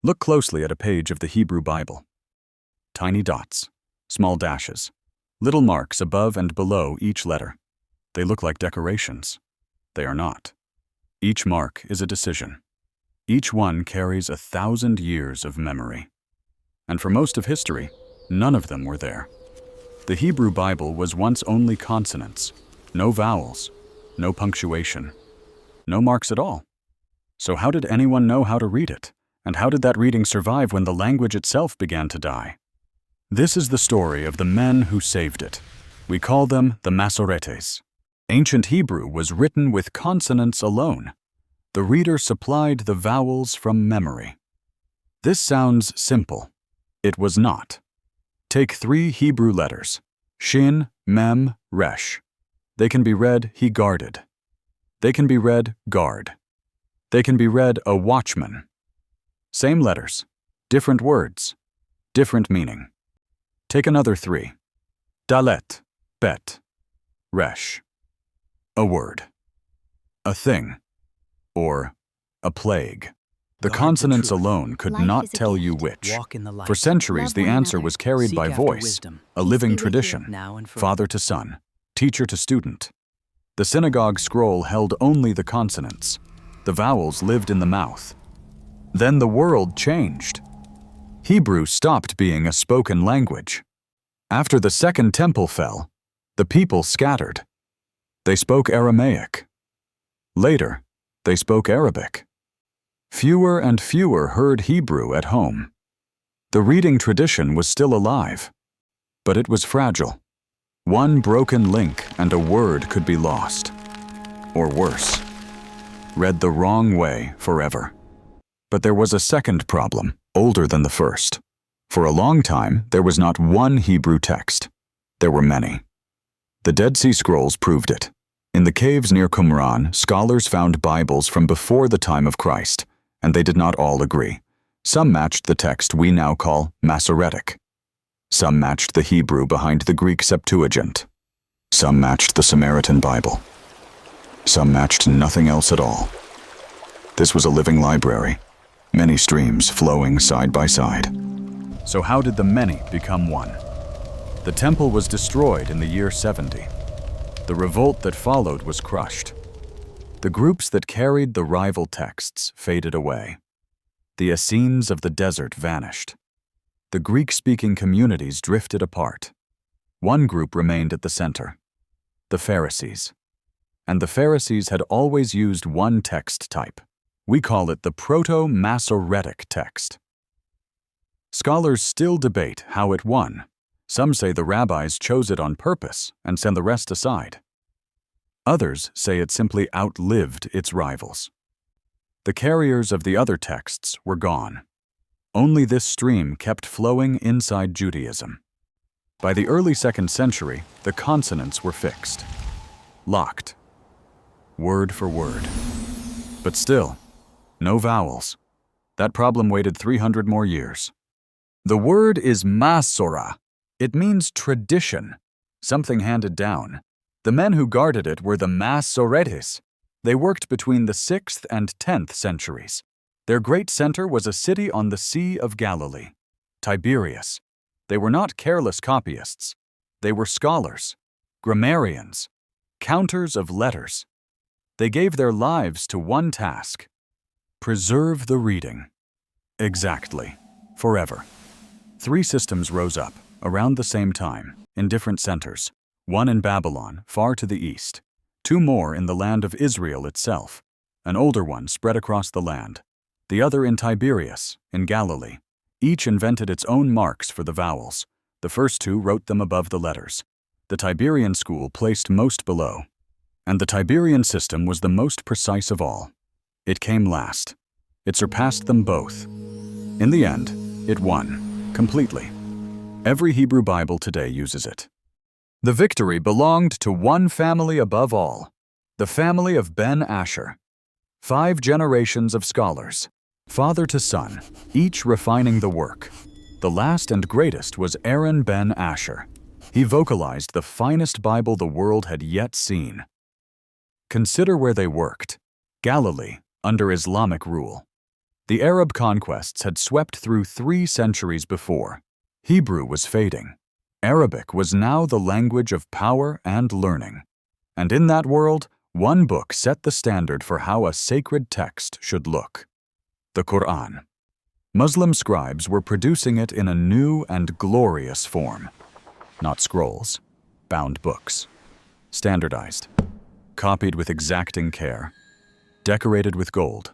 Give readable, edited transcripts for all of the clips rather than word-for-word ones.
Look closely at a page of the Hebrew Bible. Tiny dots, small dashes, little marks above and below each letter. They look like decorations. They are not. Each mark is a decision. Each one carries 1,000 years of memory. And for most of history, none of them were there. The Hebrew Bible was once only consonants, no vowels, no punctuation, no marks at all. So how did anyone know how to read it? And how did that reading survive when the language itself began to die? This is the story of the men who saved it. We call them the Masoretes. Ancient Hebrew was written with consonants alone. The reader supplied the vowels from memory. This sounds simple. It was not. Take 3 Hebrew letters, Shin, Mem, Resh. They can be read he guarded. They can be read guard. They can be read a watchman. Same letters, different words, different meaning. Take another 3. Dalet, bet, resh. A word, a thing, or a plague. The consonants alone could not tell you which. For centuries, the answer was carried by voice, a living tradition, father to son, teacher to student. The synagogue scroll held only the consonants. The vowels lived in the mouth. Then the world changed. Hebrew stopped being a spoken language. After the Second Temple fell, the people scattered. They spoke Aramaic. Later, they spoke Arabic. Fewer and fewer heard Hebrew at home. The reading tradition was still alive, but it was fragile. One broken link and a word could be lost. Or worse, read the wrong way forever. But there was a second problem, older than the first. For a long time, there was not one Hebrew text. There were many. The Dead Sea Scrolls proved it. In the caves near Qumran, scholars found Bibles from before the time of Christ, and they did not all agree. Some matched the text we now call Masoretic. Some matched the Hebrew behind the Greek Septuagint. Some matched the Samaritan Bible. Some matched nothing else at all. This was a living library, many streams flowing side by side. So how did the many become one? The temple was destroyed in the year 70. The revolt that followed was crushed. The groups that carried the rival texts faded away. The Essenes of the desert vanished. The Greek-speaking communities drifted apart. One group remained at the center, the Pharisees. And the Pharisees had always used one text type. We call it the Proto-Masoretic Text. Scholars still debate how it won. Some say the rabbis chose it on purpose and sent the rest aside. Others say it simply outlived its rivals. The carriers of the other texts were gone. Only this stream kept flowing inside Judaism. By the early 2nd century, the consonants were fixed, locked, word for word. But still, no vowels. That problem waited 300 more years. The word is Masorah. It means tradition, something handed down. The men who guarded it were the Masoretes. They worked between the 6th and 10th centuries. Their great center was a city on the Sea of Galilee, Tiberias. They were not careless copyists. They were scholars, grammarians, counters of letters. They gave their lives to one task: preserve the reading. Exactly, forever. 3 systems rose up, around the same time, in different centers. One in Babylon, far to the east. 2 more in the land of Israel itself. An older one spread across the land. The other in Tiberias, in Galilee. Each invented its own marks for the vowels. The first 2 wrote them above the letters. The Tiberian school placed most below. And the Tiberian system was the most precise of all. It came last. It surpassed them both. In the end, it won, completely. Every Hebrew Bible today uses it. The victory belonged to one family above all, the family of Ben Asher. 5 generations of scholars, father to son, each refining the work. The last and greatest was Aaron ben Asher. He vocalized the finest Bible the world had yet seen. Consider where they worked: Galilee, under Islamic rule. The Arab conquests had swept through 3 centuries before. Hebrew was fading. Arabic was now the language of power and learning. And in that world, one book set the standard for how a sacred text should look: the Quran. Muslim scribes were producing it in a new and glorious form. Not scrolls, bound books. Standardized, copied with exacting care, decorated with gold.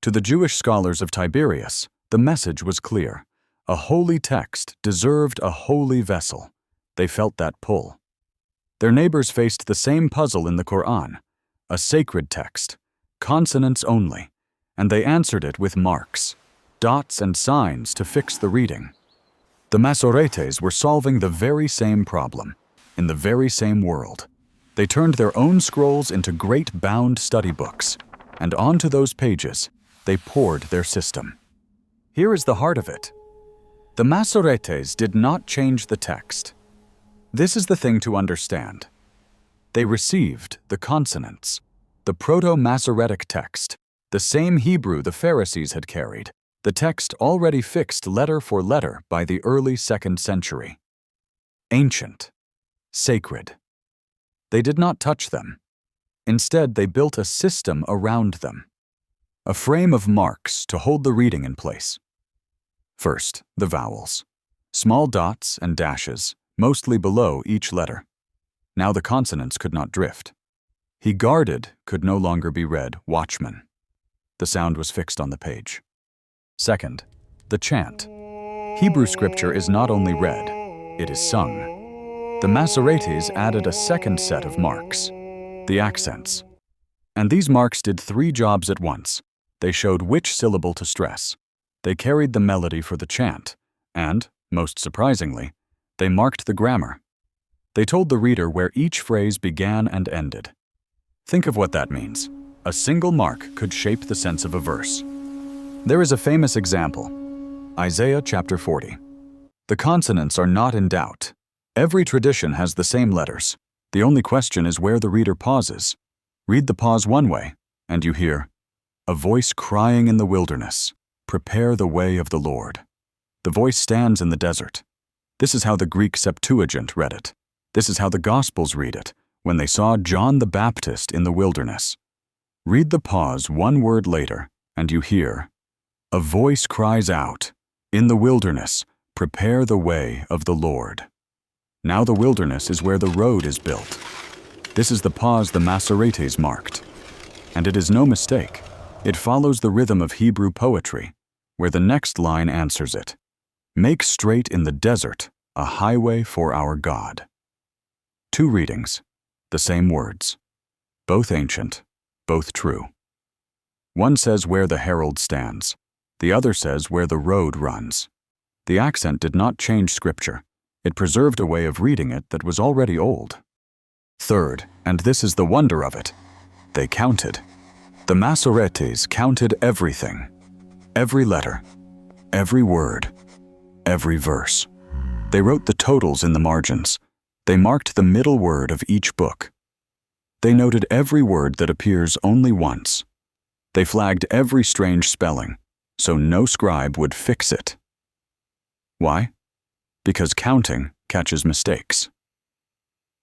To the Jewish scholars of Tiberias, the message was clear. A holy text deserved a holy vessel. They felt that pull. Their neighbors faced the same puzzle in the Quran, a sacred text, consonants only, and they answered it with marks, dots and signs to fix the reading. The Masoretes were solving the very same problem, in the very same world. They turned their own scrolls into great bound study books, and onto those pages, they poured their system. Here is the heart of it. The Masoretes did not change the text. This is the thing to understand. They received the consonants, the Proto-Masoretic Text, the same Hebrew the Pharisees had carried, the text already fixed letter for letter by the early 2nd century. Ancient, sacred. They did not touch them. Instead, they built a system around them, a frame of marks to hold the reading in place. First, the vowels, small dots and dashes, mostly below each letter. Now the consonants could not drift. He guarded could no longer be read watchman. The sound was fixed on the page. Second, the chant. Hebrew scripture is not only read, it is sung. The Masoretes added a second set of marks, the accents. And these marks did 3 jobs at once. They showed which syllable to stress. They carried the melody for the chant, and, most surprisingly, they marked the grammar. They told the reader where each phrase began and ended. Think of what that means. A single mark could shape the sense of a verse. There is a famous example, Isaiah chapter 40. The consonants are not in doubt. Every tradition has the same letters. The only question is where the reader pauses. Read the pause one way, and you hear, "A voice crying in the wilderness, prepare the way of the Lord." The voice stands in the desert. This is how the Greek Septuagint read it. This is how the Gospels read it, when they saw John the Baptist in the wilderness. Read the pause one word later, and you hear, "A voice cries out, in the wilderness, prepare the way of the Lord." Now the wilderness is where the road is built. This is the pause the Masoretes marked. And it is no mistake. It follows the rhythm of Hebrew poetry, where the next line answers it. "Make straight in the desert a highway for our God." 2 readings, the same words, both ancient, both true. One says where the herald stands, the other says where the road runs. The accent did not change scripture. It preserved a way of reading it that was already old. Third, and this is the wonder of it, they counted. The Masoretes counted everything, every letter, every word, every verse. They wrote the totals in the margins. They marked the middle word of each book. They noted every word that appears only once. They flagged every strange spelling, so no scribe would fix it. Why? Because counting catches mistakes.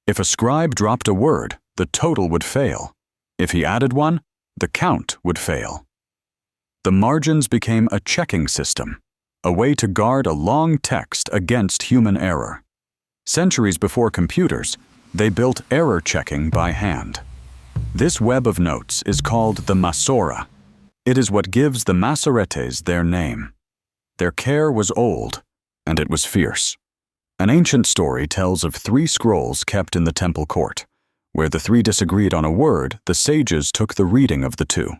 If a scribe dropped a word, the total would fail. If he added one, the count would fail. The margins became a checking system, a way to guard a long text against human error. Centuries before computers, they built error checking by hand. This web of notes is called the Masora. It is what gives the Masoretes their name. Their care was old, and it was fierce. An ancient story tells of 3 scrolls kept in the temple court. Where the 3 disagreed on a word, the sages took the reading of the 2.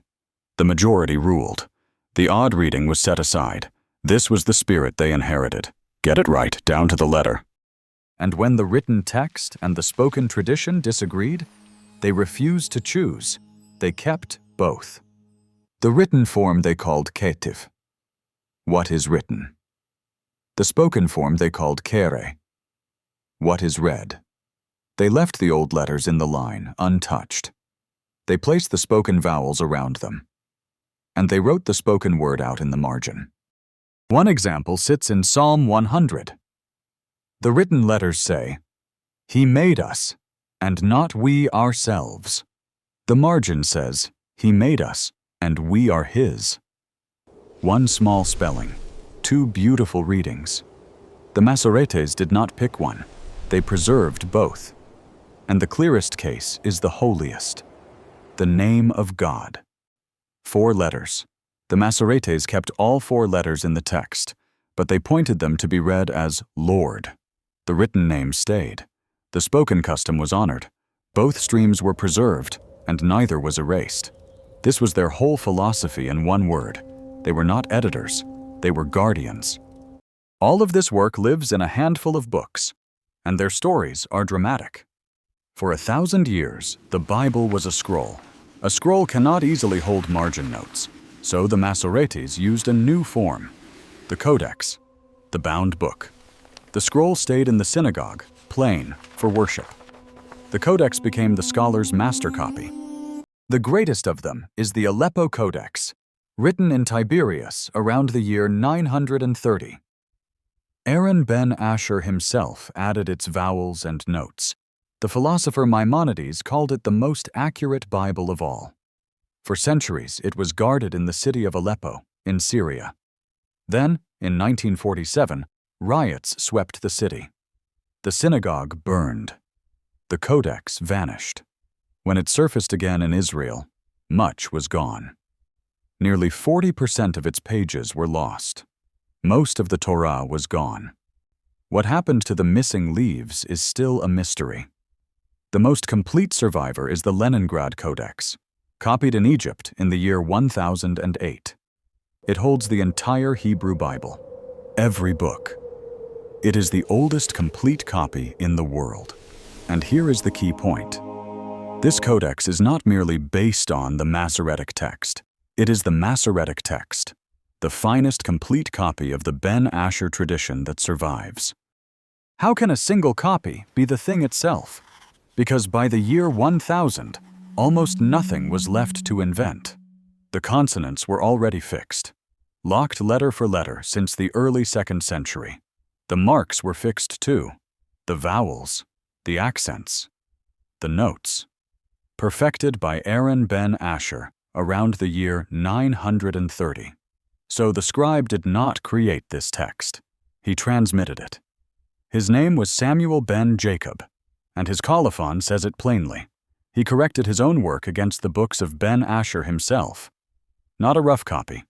The majority ruled. The odd reading was set aside. This was the spirit they inherited. Get it right, down to the letter. And when the written text and the spoken tradition disagreed, they refused to choose. They kept both. The written form they called ketiv. What is written? The spoken form they called kere. What is read? They left the old letters in the line, untouched. They placed the spoken vowels around them. and they wrote the spoken word out in the margin. One example sits in Psalm 100. The written letters say, "He made us, and not we ourselves." The margin says, "He made us, and we are His." One small spelling, two beautiful readings. The Masoretes did not pick one. They preserved both. And the clearest case is the holiest, the name of God. 4 letters. The Masoretes kept all 4 letters in the text, but they pointed them to be read as Lord. The written name stayed. The spoken custom was honored. Both streams were preserved, and neither was erased. This was their whole philosophy in one word. They were not editors. They were guardians. All of this work lives in a handful of books, and their stories are dramatic. For 1,000 years, the Bible was a scroll. A scroll cannot easily hold margin notes, so the Masoretes used a new form, the codex, the bound book. The scroll stayed in the synagogue, plain, for worship. The codex became the scholar's master copy. The greatest of them is the Aleppo Codex, written in Tiberias around the year 930. Aaron ben Asher himself added its vowels and notes. The philosopher Maimonides called it the most accurate Bible of all. For centuries, it was guarded in the city of Aleppo, in Syria. Then, in 1947, riots swept the city. The synagogue burned. The codex vanished. When it surfaced again in Israel, much was gone. Nearly 40% of its pages were lost. Most of the Torah was gone. What happened to the missing leaves is still a mystery. The most complete survivor is the Leningrad Codex, copied in Egypt in the year 1008. It holds the entire Hebrew Bible, every book. It is the oldest complete copy in the world. And here is the key point. This codex is not merely based on the Masoretic Text. It is the Masoretic Text, the finest complete copy of the Ben Asher tradition that survives. How can a single copy be the thing itself? Because by the year 1000, almost nothing was left to invent. The consonants were already fixed, locked letter for letter since the early 2nd century. The marks were fixed too, the vowels, the accents, the notes. Perfected by Aaron ben Asher around the year 930. So the scribe did not create this text. He transmitted it. His name was Samuel ben Jacob, and his colophon says it plainly. He corrected his own work against the books of Ben Asher himself. Not a rough copy,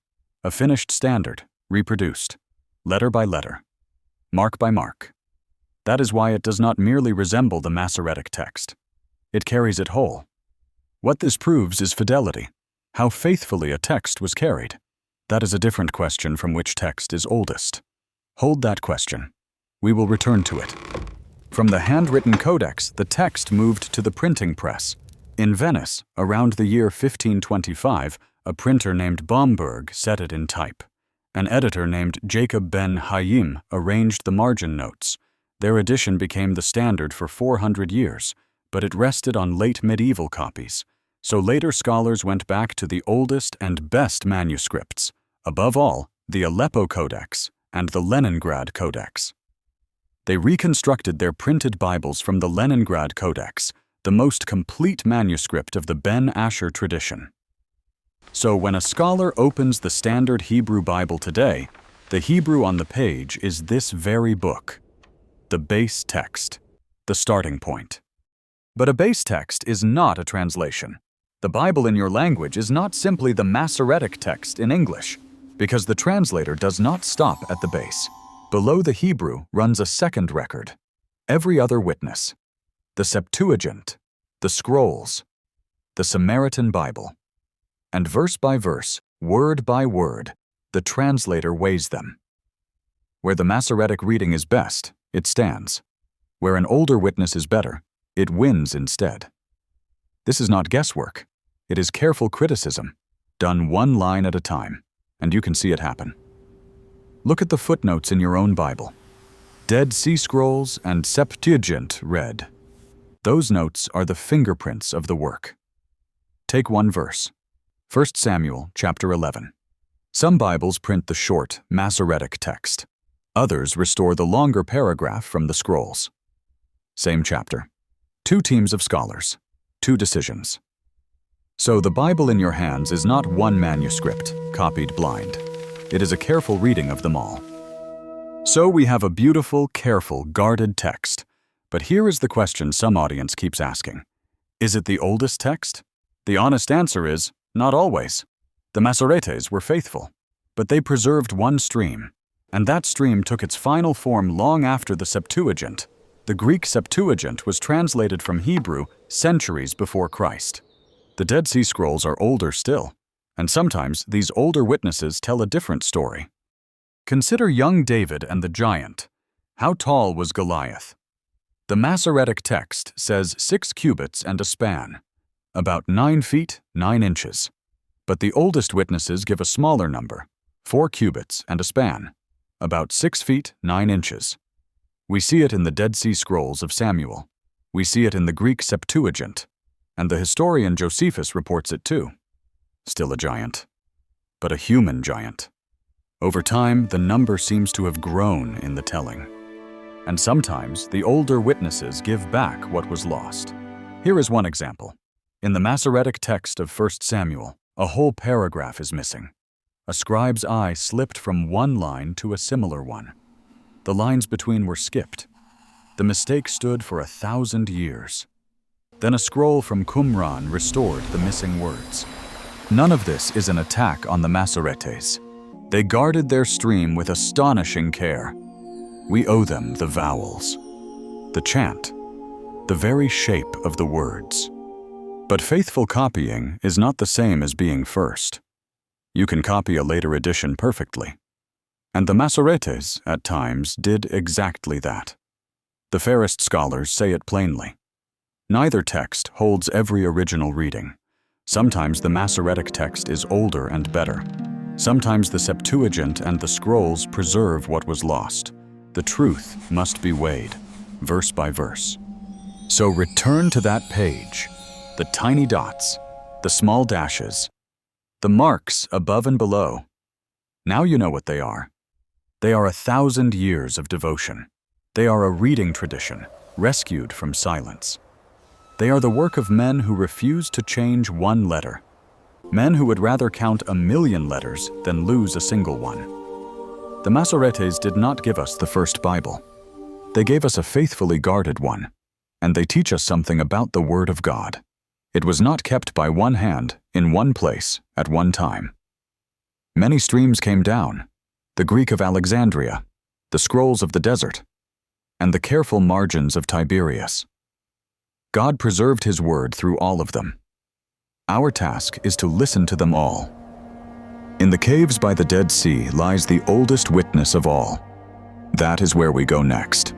a finished standard, reproduced, letter by letter, mark by mark. That is why it does not merely resemble the Masoretic text. It carries it whole. What this proves is fidelity, how faithfully a text was carried. That is a different question from which text is oldest. Hold that question. We will return to it. From the handwritten codex, the text moved to the printing press. In Venice, around the year 1525, a printer named Bomberg set it in type. An editor named Jacob ben Hayim arranged the margin notes. Their edition became the standard for 400 years, but it rested on late medieval copies. So later scholars went back to the oldest and best manuscripts, above all, the Aleppo Codex and the Leningrad Codex. They reconstructed their printed Bibles from the Leningrad Codex, the most complete manuscript of the Ben Asher tradition. So when a scholar opens the standard Hebrew Bible today, the Hebrew on the page is this very book, the base text, the starting point. But a base text is not a translation. The Bible in your language is not simply the Masoretic text in English, because the translator does not stop at the base. Below the Hebrew runs a second record, every other witness, the Septuagint, the scrolls, the Samaritan Bible. And verse by verse, word by word, the translator weighs them. Where the Masoretic reading is best, it stands. Where an older witness is better, it wins instead. This is not guesswork. It is careful criticism, done one line at a time, and you can see it happen. Look at the footnotes in your own Bible. Dead Sea Scrolls and Septuagint read. Those notes are the fingerprints of the work. Take one verse. 1 Samuel chapter 11. Some Bibles print the short Masoretic Text. Others restore the longer paragraph from the scrolls. Same chapter. 2 teams of scholars. 2 decisions. So the Bible in your hands is not one manuscript, copied blind. It is a careful reading of them all. So we have a beautiful, careful, guarded text. But here is the question some audience keeps asking. Is it the oldest text? The honest answer is, not always. The Masoretes were faithful, but they preserved one stream, and that stream took its final form long after the Septuagint. The Greek Septuagint was translated from Hebrew centuries before Christ. The Dead Sea Scrolls are older still, and sometimes these older witnesses tell a different story. Consider young David and the giant. How tall was Goliath? The Masoretic Text says 6 cubits and a span, about 9 feet, 9 inches. But the oldest witnesses give a smaller number, 4 cubits and a span, about 6 feet, 9 inches. We see it in the Dead Sea Scrolls of Samuel. We see it in the Greek Septuagint, and the historian Josephus reports it too. Still a giant, but a human giant. Over time, the number seems to have grown in the telling. And sometimes, the older witnesses give back what was lost. Here is one example. In the Masoretic Text of 1 Samuel, a whole paragraph is missing. A scribe's eye slipped from one line to a similar one. The lines between were skipped. The mistake stood for 1,000 years. Then a scroll from Qumran restored the missing words. None of this is an attack on the Masoretes. They guarded their stream with astonishing care. We owe them the vowels, the chant, the very shape of the words. But faithful copying is not the same as being first. You can copy a later edition perfectly. And the Masoretes, at times, did exactly that. The fairest scholars say it plainly. Neither text holds every original reading. Sometimes the Masoretic text is older and better. Sometimes the Septuagint and the scrolls preserve what was lost. The truth must be weighed, verse by verse. So return to that page, the tiny dots, the small dashes, the marks above and below. Now you know what they are. They are 1,000 years of devotion. They are a reading tradition, rescued from silence. They are the work of men who refuse to change one letter. Men who would rather count 1,000,000 letters than lose a single one. The Masoretes did not give us the first Bible. They gave us a faithfully guarded one, and they teach us something about the Word of God. It was not kept by one hand, in one place, at one time. Many streams came down, the Greek of Alexandria, the scrolls of the desert, and the careful margins of Tiberias. God preserved His Word through all of them. Our task is to listen to them all. In the caves by the Dead Sea lies the oldest witness of all. That is where we go next.